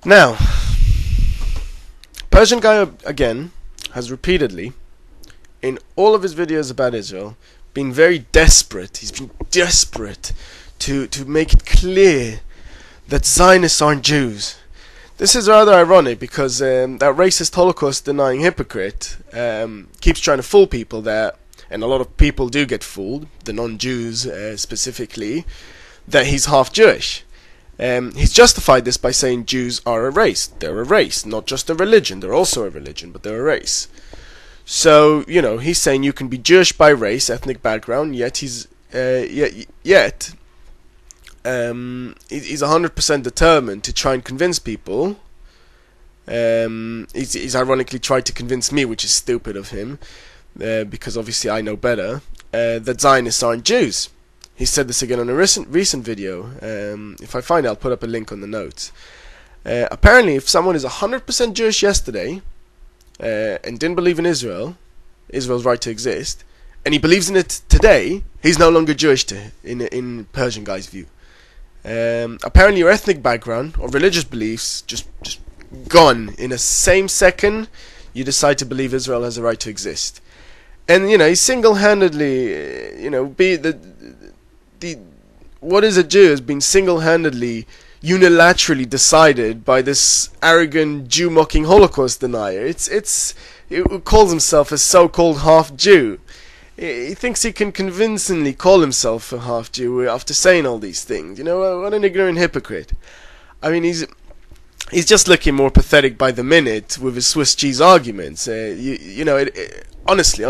Now, Persian Guy again has repeatedly, in all of his videos about Israel, been very desperate. He's been desperate to make it clear that Zionists aren't Jews. This is rather ironic because that racist Holocaust-denying hypocrite keeps trying to fool people there, and a lot of people do get fooled, the non-Jews specifically, that he's half Jewish. He's justified this by saying Jews are a race. They're a race, not just a religion. They're also a religion, but they're a race. So, you know, he's saying you can be Jewish by race, ethnic background, yet he's 100% determined to try and convince people. He's ironically tried to convince me, which is stupid of him, because obviously I know better, that Zionists aren't Jews. He said this again on a recent video. If I find it, I'll put up a link on the notes. Apparently, if someone is 100% Jewish yesterday, and didn't believe in Israel's right to exist, and he believes in it today, he's no longer Jewish in Persian Guy's view. Apparently your ethnic background or religious beliefs just gone in a same second you decide to believe Israel has a right to exist. And you know, he single-handedly, what is a Jew has been single-handedly, unilaterally decided by this arrogant Jew-mocking Holocaust denier. He calls himself a so-called half-Jew. He thinks he can convincingly call himself a half-Jew after saying all these things. You know, what an ignorant hypocrite. I mean, he's just looking more pathetic by the minute with his Swiss cheese arguments. Honestly,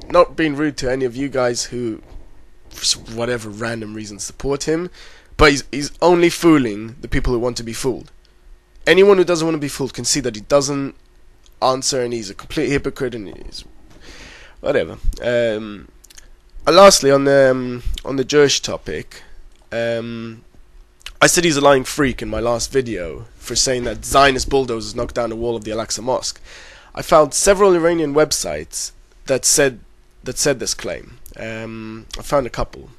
not being rude to any of you guys who, for whatever random reason, support him, but he's only fooling the people who want to be fooled. Anyone who doesn't want to be fooled can see that he doesn't answer, and he's a complete hypocrite, and he's whatever. Lastly, on the Jewish topic, I said he's a lying freak in my last video for saying that Zionist bulldozers knocked down the wall of the Al-Aqsa Mosque. I found several Iranian websites that said this claim. I found a couple.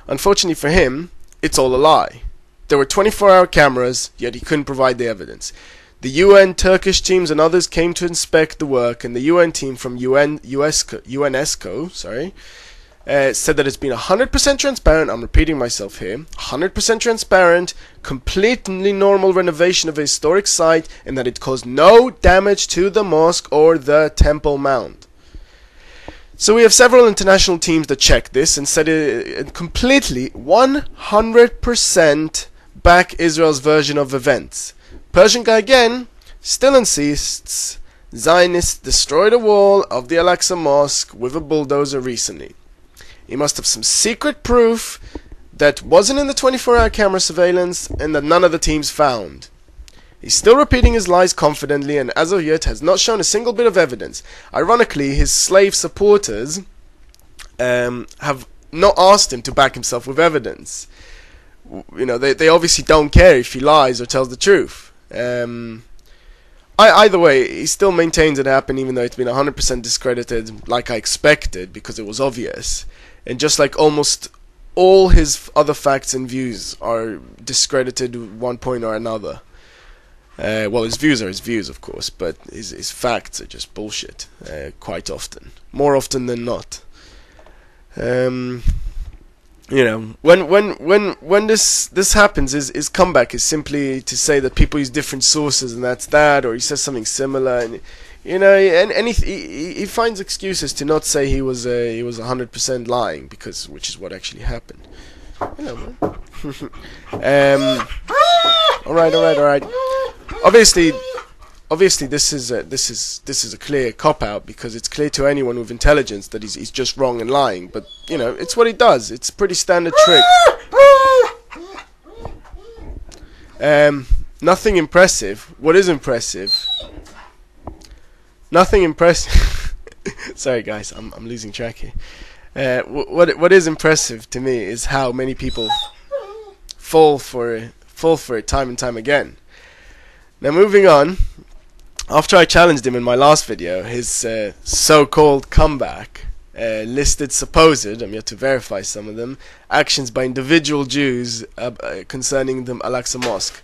Unfortunately for him, it's all a lie. There were 24-hour cameras, yet he couldn't provide the evidence. The UN, Turkish teams and others came to inspect the work, and the UN team from UNESCO said that it's been 100% transparent. I'm repeating myself here. 100% transparent, completely normal renovation of a historic site, and that it caused no damage to the mosque or the Temple Mount. So we have several international teams that checked this and said it completely, 100% back Israel's version of events. Persian Guy again still insists Zionists destroyed a wall of the Al-Aqsa Mosque with a bulldozer recently. He must have some secret proof that wasn't in the 24-hour camera surveillance and that none of the teams found. He's still repeating his lies confidently and as of yet has not shown a single bit of evidence. Ironically, his slave supporters have not asked him to back himself with evidence. You know, they obviously don't care if he lies or tells the truth. Either way, he still maintains it happened even though it's been 100% discredited like I expected because it was obvious. And just like almost all his other facts and views are discredited at one point or another. Well, his views are his views, of course, but his facts are just bullshit, quite often. More often than not. You know, when this happens, his comeback is simply to say that people use different sources and that's that, or he says something similar, and you know, and he finds excuses to not say he was 100% lying, which is what actually happened. Hello, man. All right. Obviously, this is a clear cop-out because it's clear to anyone with intelligence that he's just wrong and lying. But you know, it's what he does. It's a pretty standard trick. Nothing impressive. What is impressive? Nothing impressive. Sorry, guys, I'm losing track here. What is impressive to me is how many people fall for it time and time again. Now, moving on. After I challenged him in my last video, his so-called comeback listed supposed, I'm yet to verify some of them, actions by individual Jews concerning the Al-Aqsa Mosque.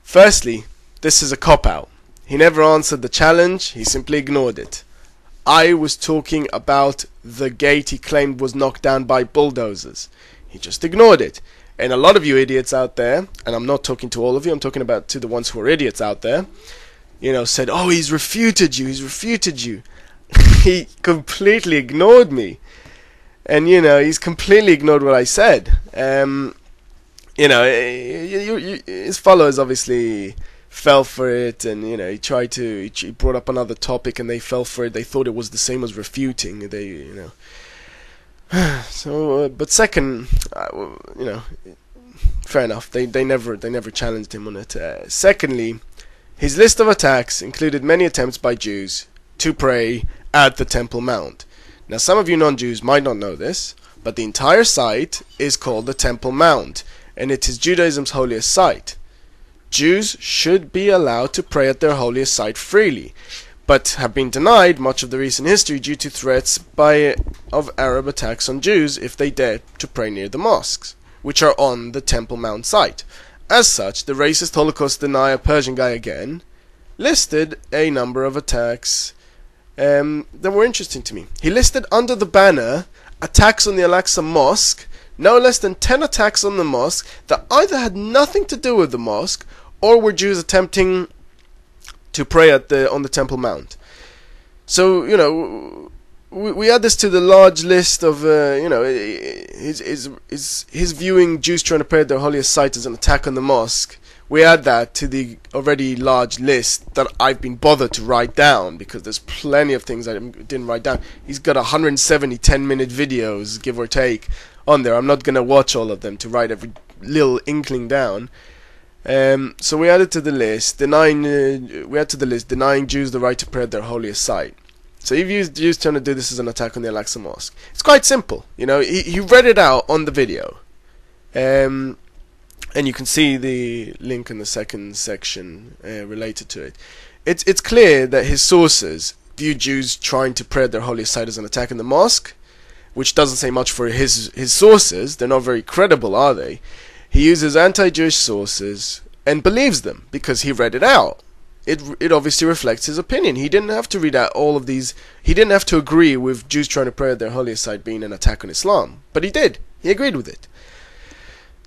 Firstly, this is a cop-out. He never answered the challenge, he simply ignored it. I was talking about the gate he claimed was knocked down by bulldozers. He just ignored it. And a lot of you idiots out there, and I'm not talking to all of you, I'm talking about to the ones who are idiots out there, you know, said, oh, he's refuted you. He completely ignored me. And, you know, he's completely ignored what I said. You know, his followers obviously fell for it, and you know, he brought up another topic, and they fell for it. They thought it was the same as refuting. They, you know, so but second, you know, fair enough. They never challenged him on it. Secondly, his list of attacks included many attempts by Jews to pray at the Temple Mount. Now, some of you non-Jews might not know this, but the entire site is called the Temple Mount, and it is Judaism's holiest site. Jews should be allowed to pray at their holiest site freely, but have been denied much of the recent history due to threats of Arab attacks on Jews if they dare to pray near the mosques, which are on the Temple Mount site. As such, the racist Holocaust denier PersianGuyAgain listed a number of attacks that were interesting to me. He listed under the banner attacks on the Al-Aqsa Mosque no less than 10 attacks on the mosque that either had nothing to do with the mosque or were Jews attempting to pray on the Temple Mount. So, you know, we add this to the large list of, you know, his viewing Jews trying to pray at their holiest site as an attack on the mosque. We add that to the already large list that I've been bothered to write down, because there's plenty of things I didn't write down. He's got 170 10-minute videos, give or take, on there. I'm not going to watch all of them to write every little inkling down. So we added to the list, denying Jews the right to pray at their holiest site. So if Jews trying to do this as an attack on the Al-Aqsa Mosque, it's quite simple. You know, he read it out on the video. And you can see the link in the second section related to it. It's clear that his sources view Jews trying to pray at their holiest site as an attack on the mosque, which doesn't say much for his sources. They're not very credible, are they? He uses anti-Jewish sources and believes them because he read it out. It obviously reflects his opinion. He didn't have to read out all of these. He didn't have to agree with Jews trying to pray at their holiest site being an attack on Islam, but he did. He agreed with it.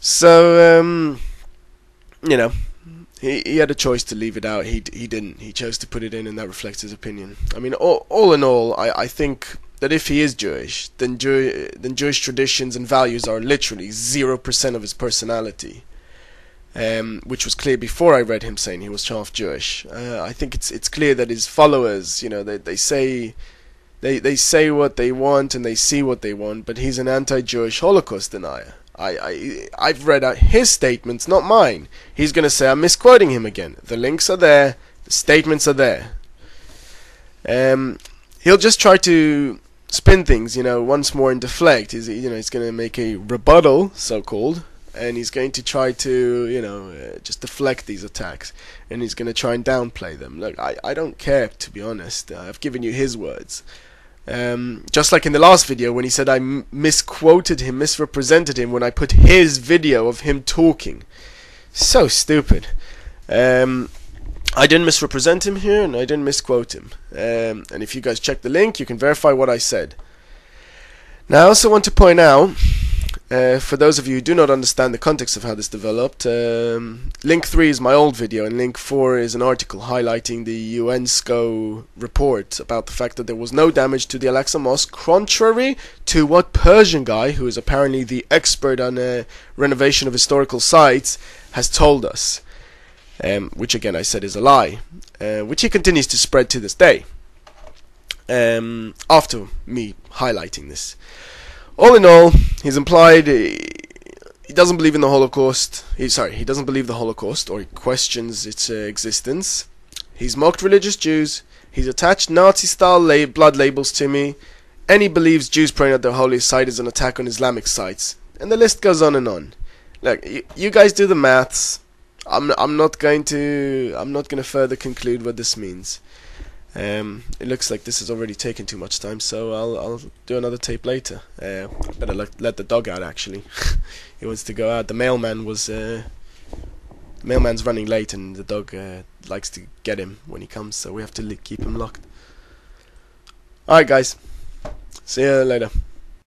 So, you know, he had a choice to leave it out. He didn't. He chose to put it in, and that reflects his opinion. I mean, all in all, I think that if he is Jewish, then Jewish traditions and values are literally 0% of his personality, which was clear before I read him saying he was half Jewish. I think it's clear that his followers, you know, they say what they want and they see what they want, but he's an anti-Jewish Holocaust denier. I've read out his statements, not mine. He's going to say I'm misquoting him again. The links are there. The statements are there. He'll just try to spin things, you know, once more and deflect. He's going to make a rebuttal, so-called, and he's going to try to, you know, just deflect these attacks, and he's going to try and downplay them. Look, I don't care, to be honest. I've given you his words. Just like in the last video when he said I misquoted him, misrepresented him when I put his video of him talking. So stupid. I didn't misrepresent him here, and I didn't misquote him. And if you guys check the link, you can verify what I said. Now, I also want to point out, for those of you who do not understand the context of how this developed, link 3 is my old video, and link 4 is an article highlighting the UNESCO report about the fact that there was no damage to the Al-Aqsa Mosque, contrary to what Persian Guy, who is apparently the expert on renovation of historical sites, has told us. Which again I said is a lie, which he continues to spread to this day, after me highlighting this. All in all, he's implied he doesn't believe in the Holocaust. He doesn't believe the Holocaust, or he questions its existence. He's mocked religious Jews. He's attached Nazi-style blood labels to me, and he believes Jews praying at their holiest site is an attack on Islamic sites. And the list goes on and on. Look, you guys do the maths. I'm not going to further conclude what this means. It looks like this has already taken too much time, so I'll do another tape later. Better let the dog out, actually. He wants to go out. The mailman was Mailman's running late, and the dog likes to get him when he comes, so we have to keep him locked. Alright guys, see you later.